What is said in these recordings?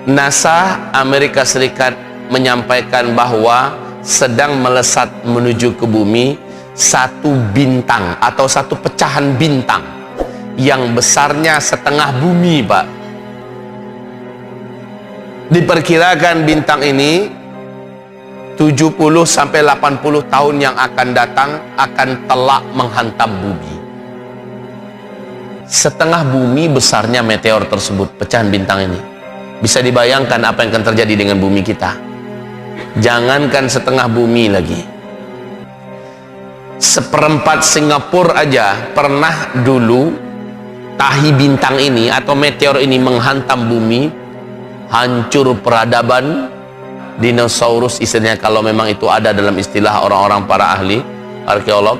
NASA Amerika Serikat menyampaikan bahwa sedang melesat menuju ke bumi satu bintang atau satu pecahan bintang yang besarnya setengah bumi, Pak. Diperkirakan bintang ini 70 sampai 80 tahun yang akan datang akan telak menghantam bumi. Setengah bumi besarnya meteor tersebut, pecahan bintang ini. Bisa dibayangkan apa yang akan terjadi dengan bumi kita. Jangankan setengah bumi lagi, seperempat Singapura aja pernah dulu tahi bintang ini atau meteor ini menghantam bumi, hancur peradaban dinosaurus, istilahnya kalau memang itu ada dalam istilah orang-orang para ahli arkeolog.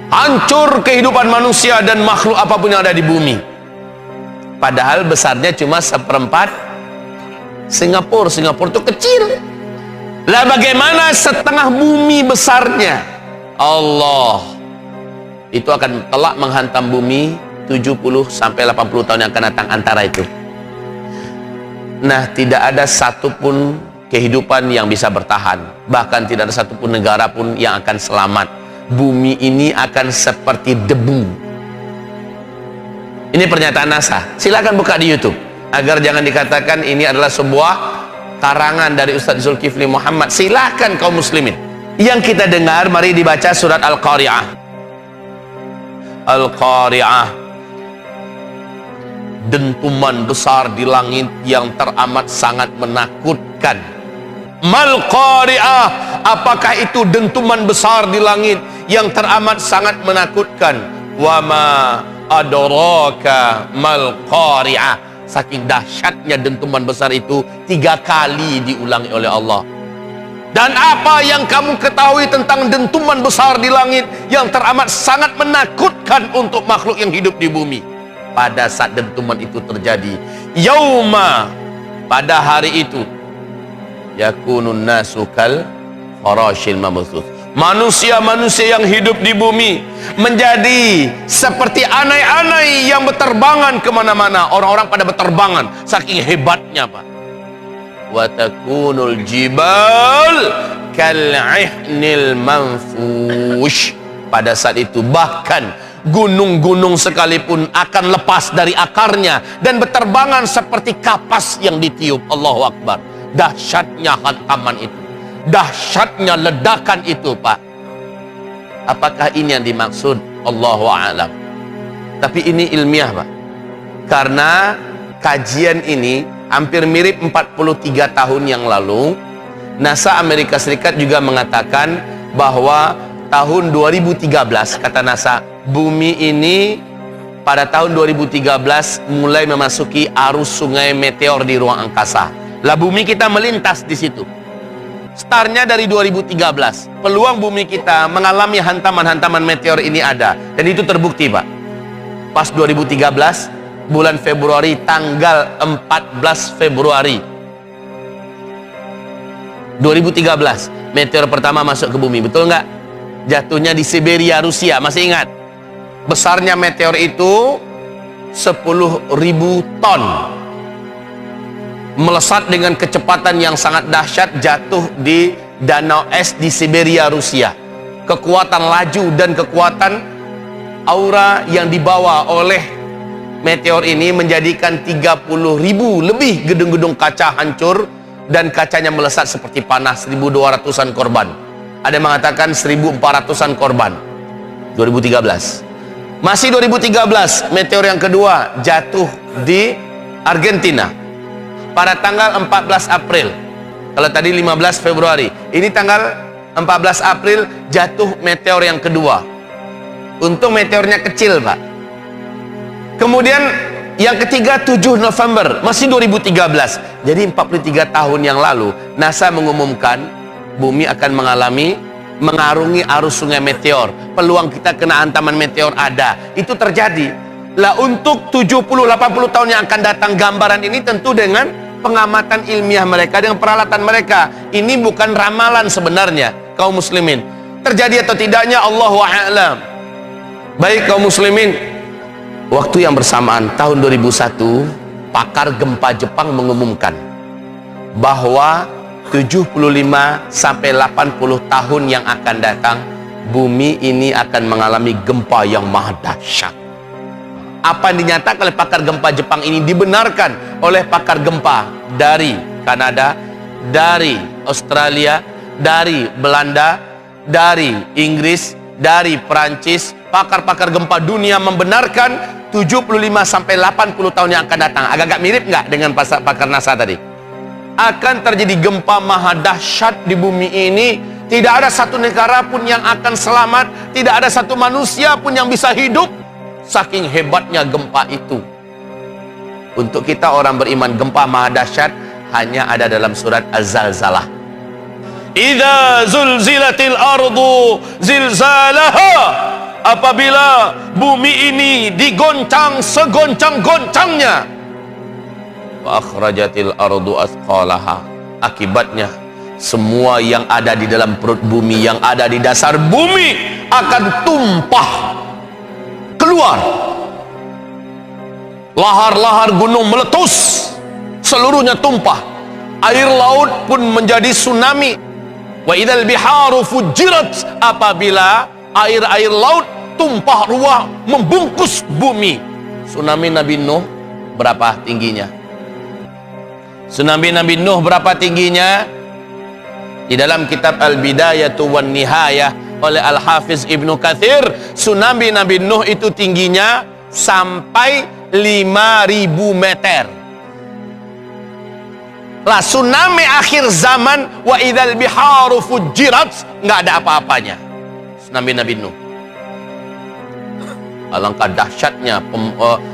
Hancur kehidupan manusia dan makhluk apapun yang ada di bumi. Padahal besarnya cuma seperempat Singapura. Singapura itu kecil. Lah bagaimana setengah bumi besarnya? Allah, itu akan telak menghantam bumi 70 sampai 80 tahun yang akan datang, antara itu. Nah, tidak ada satupun kehidupan yang bisa bertahan. Bahkan tidak ada satupun negara pun yang akan selamat. Bumi ini akan seperti debu. Ini pernyataan NASA. Silakan buka di YouTube agar jangan dikatakan ini adalah sebuah karangan dari Ustaz Zulkifli Muhammad. Silakan kaum muslimin. Yang kita dengar, mari dibaca surat Al-Qari'ah. Al-Qari'ah, dentuman besar di langit yang teramat sangat menakutkan. Mal Qari'ah, apakah itu dentuman besar di langit yang teramat sangat menakutkan? Wa ma adraka mal Qari'ah. Saking dahsyatnya dentuman besar itu 3 kali diulangi oleh Allah. Dan apa yang kamu ketahui tentang dentuman besar di langit yang teramat sangat menakutkan untuk makhluk yang hidup di bumi? Pada saat dentuman itu terjadi, yauma, pada hari itu, yakunun nasu kal farashil mabthuth. Manusia-manusia yang hidup di bumi menjadi seperti anai-anai yang berterbangan kemana-mana. Orang-orang pada berterbangan saking hebatnya, Pak. Wa takunul jibal kal'ihnil manfush. Pada saat itu bahkan gunung-gunung sekalipun akan lepas dari akarnya dan berterbangan seperti kapas yang ditiup. Allahu Akbar. Dahsyatnya hantaman itu, dahsyatnya ledakan itu, Pak. Apakah ini yang dimaksud? Allahu a'lam. Tapi ini ilmiah, Pak. Karena kajian ini hampir mirip 43 tahun yang lalu. NASA Amerika Serikat juga mengatakan bahwa tahun 2013, kata NASA, bumi ini pada tahun 2013 mulai memasuki arus sungai meteor di ruang angkasa. Lah bumi kita melintas di situ. Startnya dari 2013. Peluang bumi kita mengalami hantaman-hantaman meteor ini ada. Dan itu terbukti, Pak. Pas 2013, bulan Februari, tanggal 14 Februari 2013, meteor pertama masuk ke bumi. Betul nggak? Jatuhnya di Siberia, Rusia. Masih ingat? Besarnya meteor itu 10.000 ton. Melesat dengan kecepatan yang sangat dahsyat, jatuh di danau es di Siberia, Rusia. Kekuatan laju dan kekuatan aura yang dibawa oleh meteor ini menjadikan 30.000 lebih gedung-gedung kaca hancur dan kacanya melesat seperti panah. 1.200-an korban. Ada yang mengatakan 1.400-an korban. 2013. Masih 2013, meteor yang kedua jatuh di Argentina pada tanggal 14 April. Kalau tadi 15 Februari, ini tanggal 14 April jatuh meteor yang kedua. Untung meteornya kecil, Pak. Kemudian yang ketiga 7 November, masih 2013. Jadi 43 tahun yang lalu NASA mengumumkan bumi akan mengarungi arus sungai meteor. Peluang kita kena hantaman meteor ada. Itu terjadi. Lah untuk 70-80 tahun yang akan datang, gambaran ini tentu dengan pengamatan ilmiah mereka, dengan peralatan mereka. Ini bukan ramalan sebenarnya, kaum muslimin. Terjadi atau tidaknya Allahu a'lam. Baik kaum muslimin, waktu yang bersamaan tahun 2001, pakar gempa Jepang mengumumkan bahwa 75 sampai 80 tahun yang akan datang, bumi ini akan mengalami gempa yang maha dahsyat. Apa yang dinyatakan oleh pakar gempa Jepang ini dibenarkan oleh pakar gempa dari Kanada, dari Australia, dari Belanda, dari Inggris, dari Perancis. Pakar-pakar gempa dunia membenarkan 75 sampai 80 tahun yang akan datang. Agak-agak mirip nggak dengan pakar NASA tadi? Akan terjadi gempa maha dahsyat di bumi ini. Tidak ada satu negara pun yang akan selamat, tidak ada satu manusia pun yang bisa hidup. Saking hebatnya gempa itu. Untuk kita orang beriman, gempa maha dahsyat hanya ada dalam surat Az-Zalzalah. Idza zulzilatil ardu zilzalaha, apabila bumi ini digoncang segoncang-goncangnya. Wa akhrajatil ardu athqalaha, akibatnya semua yang ada di dalam perut bumi, yang ada di dasar bumi akan tumpah keluar. Lahar-lahar gunung meletus, seluruhnya tumpah. Air laut pun menjadi tsunami. Wa idzal biharu fujirat, apabila air-air laut tumpah ruah membungkus bumi. Tsunami Nabi Nuh berapa tingginya? Tsunami Nabi Nuh berapa tingginya? Di dalam kitab Al-Bidayatu wan Nihayah oleh Al-Hafiz Ibnu Katsir, tsunami Nabi Nuh itu tingginya sampai 5.000 meter. Lah tsunami akhir zaman, wa idzal biharu fujirat, nggak ada apa-apanya tsunami Nabi Nuh. Alangkah dahsyatnya,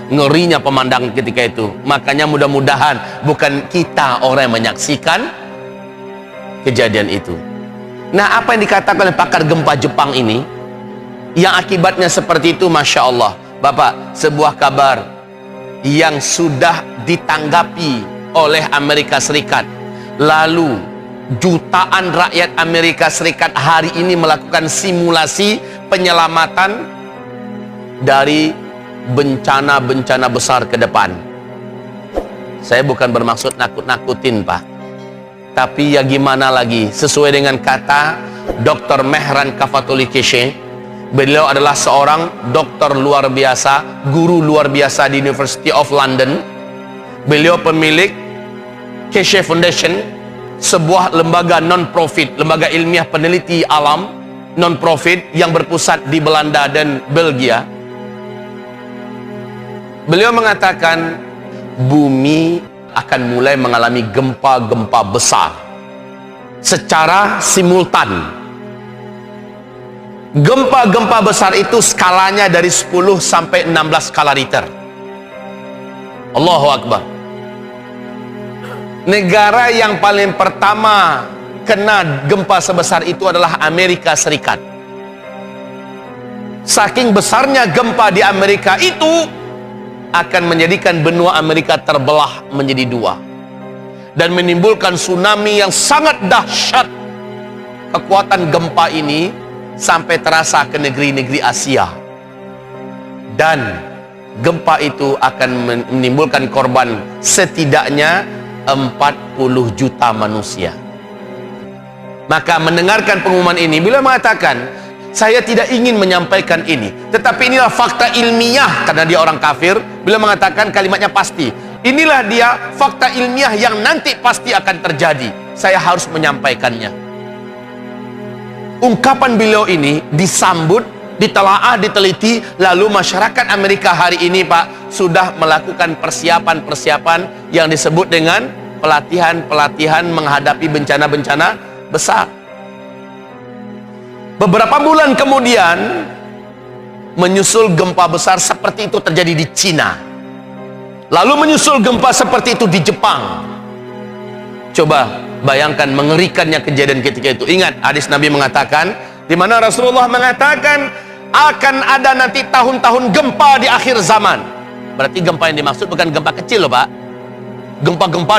ngerinya pemandangan ketika itu. Makanya mudah-mudahan bukan kita orang yang menyaksikan kejadian itu. Nah, apa yang dikatakan oleh pakar gempa Jepang ini, yang akibatnya seperti itu, Masya Allah. Bapak, sebuah kabar yang sudah ditanggapi oleh Amerika Serikat. Lalu jutaan rakyat Amerika Serikat hari ini melakukan simulasi penyelamatan dari bencana-bencana besar ke depan. Saya bukan bermaksud nakut-nakutin, Pak, tapi ya gimana lagi, sesuai dengan kata Dr. Mehran Kafatuli Keshe. Beliau adalah seorang dokter luar biasa, guru luar biasa di University of London. Beliau pemilik Keshe Foundation, sebuah lembaga non-profit, lembaga ilmiah peneliti alam non-profit yang berpusat di Belanda dan Belgia. Beliau mengatakan bumi akan mulai mengalami gempa-gempa besar secara simultan. Gempa-gempa besar itu skalanya dari 10 sampai 16 skala Richter. Allahu Akbar. Negara yang paling pertama kena gempa sebesar itu adalah Amerika Serikat. Saking besarnya gempa di Amerika itu akan menjadikan benua Amerika terbelah menjadi dua dan menimbulkan tsunami yang sangat dahsyat. Kekuatan gempa ini sampai terasa ke negeri-negeri Asia, dan gempa itu akan menimbulkan korban setidaknya 40 juta manusia. Maka mendengarkan pengumuman ini, beliau mengatakan, saya tidak ingin menyampaikan ini, tetapi inilah fakta ilmiah. Karena dia orang kafir, beliau mengatakan kalimatnya pasti. Inilah dia fakta ilmiah yang nanti pasti akan terjadi. Saya harus menyampaikannya. Ungkapan beliau ini disambut, ditelaah, diteliti. Lalu masyarakat Amerika hari ini, Pak, sudah melakukan persiapan-persiapan yang disebut dengan pelatihan-pelatihan menghadapi bencana-bencana besar. Beberapa bulan kemudian menyusul gempa besar seperti itu terjadi di Cina. Lalu menyusul gempa seperti itu di Jepang. Coba bayangkan mengerikannya kejadian ketika itu. Ingat hadis Nabi mengatakan, di mana Rasulullah mengatakan akan ada nanti tahun-tahun gempa di akhir zaman. Berarti gempa yang dimaksud bukan gempa kecil loh, Pak. Gempa-gempa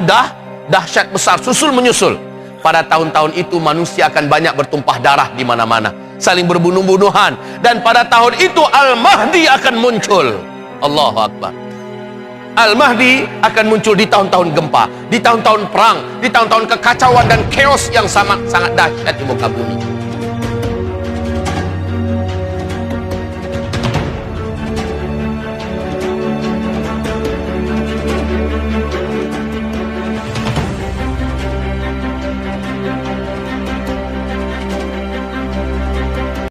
dahsyat besar susul menyusul. Pada tahun-tahun itu manusia akan banyak bertumpah darah di mana-mana, saling berbunuh-bunuhan, dan pada tahun itu Al-Mahdi akan muncul. Allahu Akbar. Al-Mahdi akan muncul di tahun-tahun gempa, di tahun-tahun perang, di tahun-tahun kekacauan dan chaos yang sangat dahsyat di muka bumi.